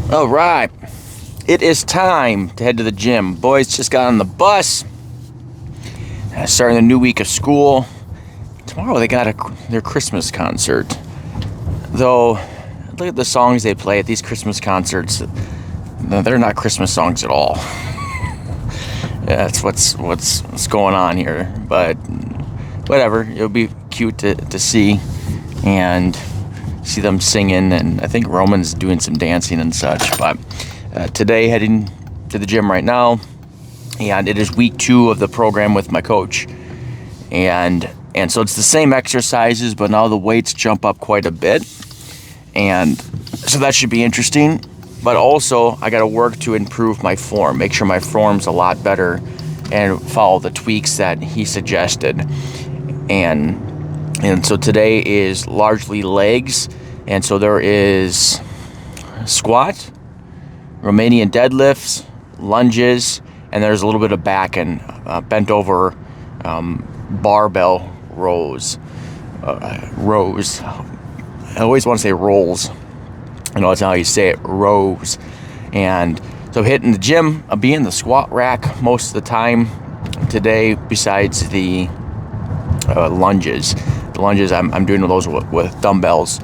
All right, it is time to head to the gym. Boys just got on the bus, starting the new week of school. Tomorrow they got their Christmas concert. Though, look at the songs they play at these Christmas concerts. No, they're not Christmas songs at all. That's what's going on here. But whatever, it'll be cute to see and see them singing, and I think Roman's doing some dancing and such. But today, heading to the gym right now, and it is week 2 of the program with my coach, and so it's the same exercises, but now the weights jump up quite a bit, and so that should be interesting. But also, I got to work to improve my form, make sure my form's a lot better, and follow the tweaks that he suggested. And so today is largely legs, and so there is squat, Romanian deadlifts, lunges, and there's a little bit of back and bent over barbell rows. I always want to say rolls. I know that's how you say it, rows. And so hitting the gym, I'll be in the squat rack most of the time today, besides the lunges. The lunges, I'm doing those with dumbbells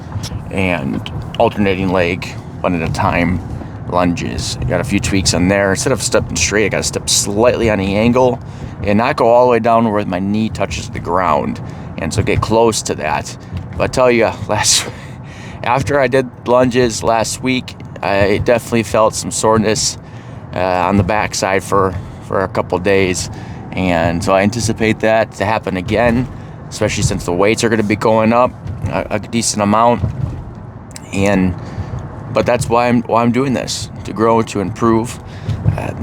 and alternating leg, one at a time lunges. I got a few tweaks on there. Instead of stepping straight, I got to step slightly on the angle and not go all the way down where my knee touches the ground. And so get close to that. But I tell you, after I did lunges last week, I definitely felt some soreness on the backside for a couple days. And so I anticipate that to happen again, especially since the weights are going to be going up a decent amount. But that's why I'm doing this, to grow, to improve.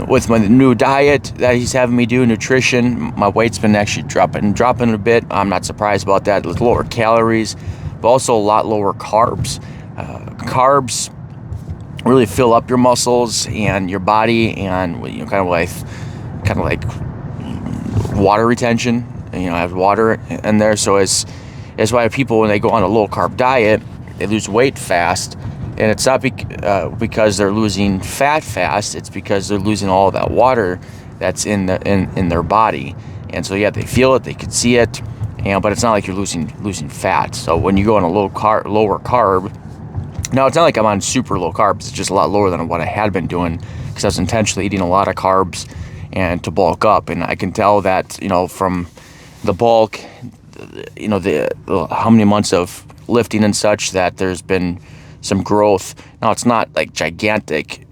With my new diet that he's having me do, nutrition, my weight's been actually dropping a bit. I'm not surprised about that. With lower calories, but also a lot lower carbs. Carbs really fill up your muscles and your body, and kind of like water retention. Have water in there. So it's why people, when they go on a low carb diet, they lose weight fast. And it's not because they're losing fat fast. It's because they're losing all of that water that's in their body. And so they feel it, they can see it, but it's not like you're losing fat. So when you go on a lower carb, now it's not like I'm on super low carbs. It's just a lot lower than what I had been doing, because I was intentionally eating a lot of carbs and to bulk up. And I can tell that from the bulk, the how many months of lifting and such, that there's been some growth. Now it's not like gigantic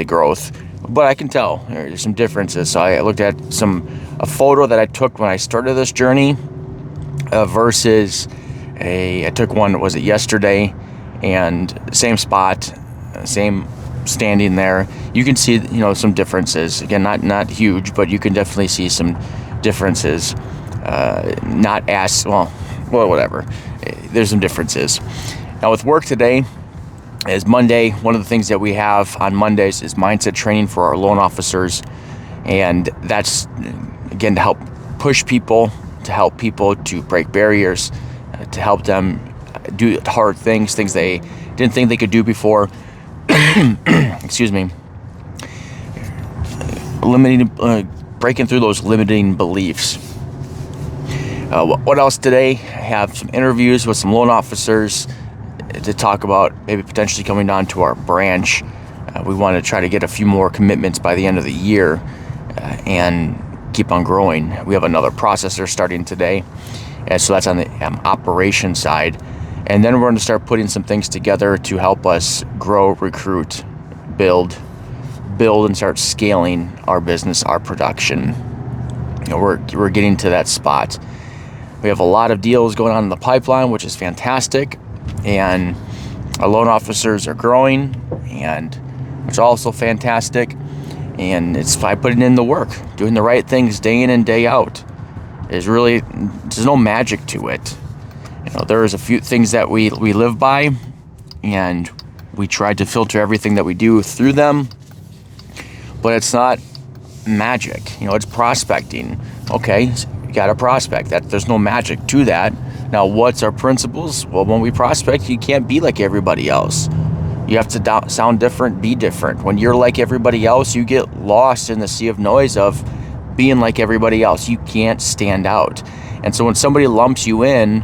growth, but I can tell there's some differences. So I looked at a photo that I took when I started this journey versus I took one, was it yesterday, and same spot, same standing there. You can see some differences. Again, not huge, but you can definitely see some differences. Not as well, whatever. There's some differences. Now with work today is Monday. One of the things that we have on Mondays is mindset training for our loan officers. And that's, again, to help push people, to help people to break barriers, to help them do hard things they didn't think they could do before. Excuse me. Breaking through those limiting beliefs. What else today? I have some interviews with some loan officers to talk about maybe potentially coming down to our branch. We want to try to get a few more commitments by the end of the year and keep on growing. We have another processor starting today, and so that's on the operation side. And then we're going to start putting some things together to help us grow, recruit, build, and start scaling our business, our production. We're getting to that spot. We have a lot of deals going on in the pipeline, which is fantastic. And our loan officers are growing, and which is also fantastic. And it's by putting in the work, doing the right things day in and day out. There's no magic to it. There's a few things that we live by, and we try to filter everything that we do through them. But it's not magic. It's prospecting. Okay, you got to prospect. There's no magic to that. Now, what's our principles? Well, when we prospect, you can't be like everybody else. You have to sound different, be different. When you're like everybody else, you get lost in the sea of noise of being like everybody else. You can't stand out. And so when somebody lumps you in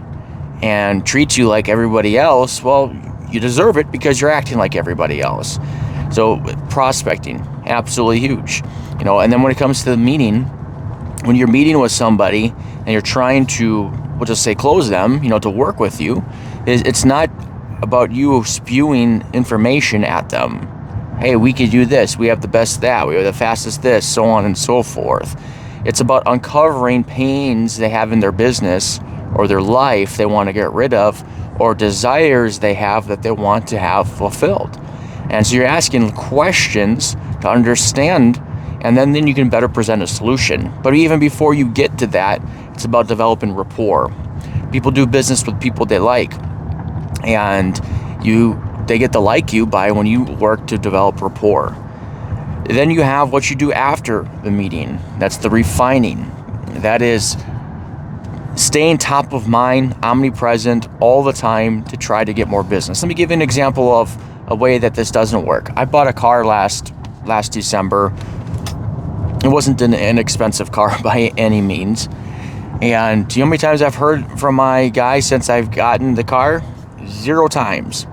and treats you like everybody else, well, you deserve it because you're acting like everybody else. So prospecting, absolutely huge. And then when it comes to the meeting, when you're meeting with somebody and you're trying to, we'll just say close them, to work with you, it's not about you spewing information at them. Hey, we could do this. We have the best that. We have the fastest this, so on and so forth. It's about uncovering pains they have in their business or their life they want to get rid of, or desires they have that they want to have fulfilled. And so you're asking questions to understand, and then you can better present a solution. But even before you get to that, it's about developing rapport. People do business with people they like, and they get to like you by when you work to develop rapport. Then you have what you do after the meeting. That's the refining. That is staying top of mind, omnipresent all the time to try to get more business. Let me give you an example of a way that this doesn't work. I bought a car last December. It wasn't an inexpensive car by any means. And do you know how many times I've heard from my guy since I've gotten the car? 0 times.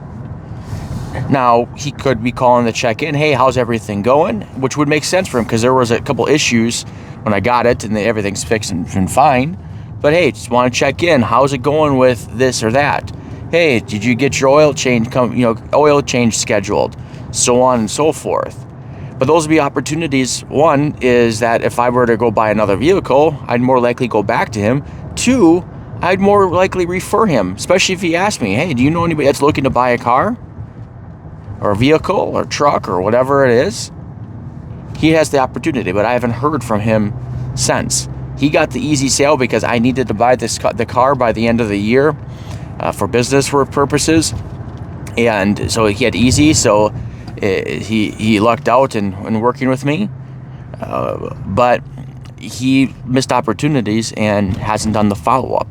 Now, he could be calling to check in, hey, how's everything going? Which would make sense for him because there was a couple issues when I got it and everything's fixed and fine. But hey, just want to check in. How's it going with this or that? Hey, did you get your oil change oil change scheduled? So on and so forth. But those would be opportunities. One is that if I were to go buy another vehicle, I'd more likely go back to him. 2, I'd more likely refer him, especially if he asked me, hey, do you know anybody that's looking to buy a car or a vehicle or truck or whatever it is? He has the opportunity, but I haven't heard from him since. He got the easy sale because I needed to buy the car by the end of the year for business purposes. And so he had easy, so he lucked out in working with me. But he missed opportunities and hasn't done the follow-up.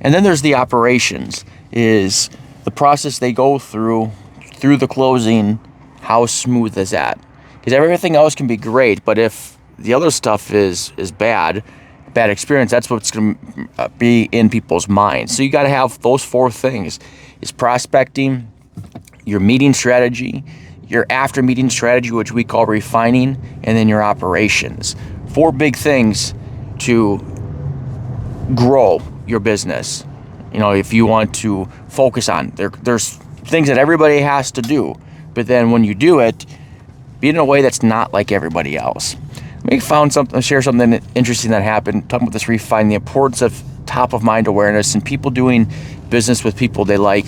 And then there's the operations, is the process they go through the closing. How smooth is that? Because everything else can be great, but if the other stuff is bad experience, that's what's going to be in people's minds. So you got to have those 4 things: is prospecting, your meeting strategy, your after meeting strategy, which we call refining, and then your operations. 4 big things to grow your business. If you want to focus on, there's things that everybody has to do, but then when you do it, be in a way that's not like everybody else. We share something interesting that happened, talking about this refine, the importance of top of mind awareness and people doing business with people they like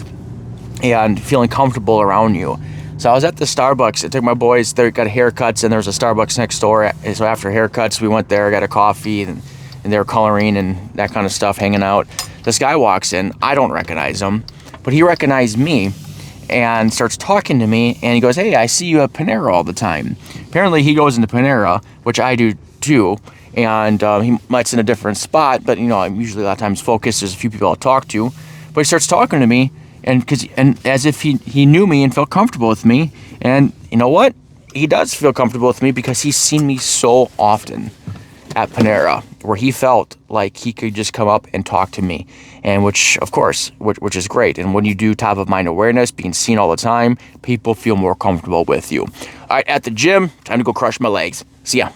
and feeling comfortable around you. So I was at the Starbucks. I took my boys, they got haircuts, and there was a Starbucks next door. So after haircuts, we went there, got a coffee, and they were coloring and that kind of stuff, hanging out. This guy walks in. I don't recognize him, but he recognized me and starts talking to me, and he goes, hey, I see you at Panera all the time. Apparently he goes into Panera, which I do too, and he might's in a different spot, but I'm usually a lot of times focused. There's a few people I'll talk to, but he starts talking to me, and as if he knew me and felt comfortable with me. And you know what? He does feel comfortable with me because he's seen me so often at Panera, where he felt like he could just come up and talk to me, and which is great. And when you do top of mind awareness, being seen all the time, people feel more comfortable with you. All right, at the gym, time to go crush my legs. See ya.